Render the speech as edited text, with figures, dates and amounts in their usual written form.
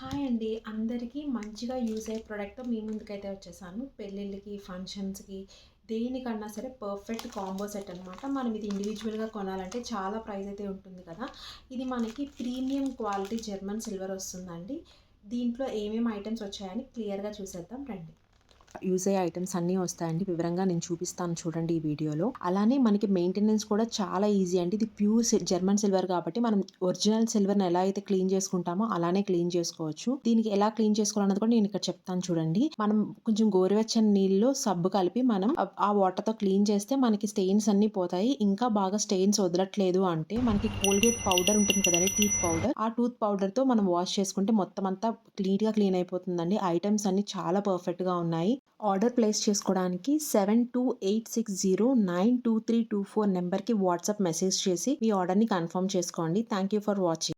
Hi అండి. అందరికీ మంచిగా యూజ్ అయ్యే ప్రొడక్ట్‌తో మీ ముందుకైతే వచ్చేసాను. పెళ్ళిళ్ళకి, ఫంక్షన్స్‌కి దేనికన్నా సరే పర్ఫెక్ట్ కాంబో సెట్ అనమాట. మనం ఇది ఇండివిడ్యువల్‌గా కొనాలంటే చాలా ప్రైస్ అయితే ఉంటుంది కదా! ఇది మనకి ప్రీమియం క్వాలిటీ జర్మన్ సిల్వర్ వస్తుందండి. దీంట్లో ఏమేమి ఐటెమ్స్ వచ్చాయని క్లియర్‌గా చూసేద్దాం రండి. యూజ్ అయ్యే ఐటెమ్స్ అన్నీ వస్తాయండి. వివరంగా నేను చూపిస్తాను చూడండి ఈ వీడియోలో. అలానే మనకి మెయింటెనెన్స్ కూడా చాలా ఈజీ అండి. ఇది ప్యూర్ జర్మన్ సిల్వర్ కాబట్టి మనం ఒరిజినల్ సిల్వర్‌ని ఎలా అయితే క్లీన్ చేసుకుంటామో అలానే క్లీన్ చేసుకోవచ్చు. దీనికి ఎలా క్లీన్ చేసుకోవాలన్నది కూడా నేను ఇక్కడ చెప్తాను చూడండి. మనం కొంచెం గోరువెచ్చని నీళ్ళలో సబ్బు కలిపి మనం ఆ వాటర్‌తో క్లీన్ చేస్తే మనకి స్టెయిన్స్ అన్నీ పోతాయి. ఇంకా బాగా స్టెయిన్స్ వదలట్లేదు అంటే మనకి కోల్గేట్ పౌడర్ ఉంటుంది కదండీ! Teeth powder. ఆ టూత్ పౌడర్‌తో మనం వాష్ చేసుకుంటే మొత్తం అంతా క్లీన్ అయిపోతుందండి. ఐటెమ్స్ అన్నీ చాలా పర్ఫెక్ట్‌గా ఉన్నాయి. ఆర్డర్ ప్లేస్ చేసుకోవడానికి 7286092324 నెంబర్‌కి వాట్సాప్ మెసేజ్ చేసి మీ ఆర్డర్‌ని కన్ఫర్మ్ చేసుకోండి. Thank you for watching.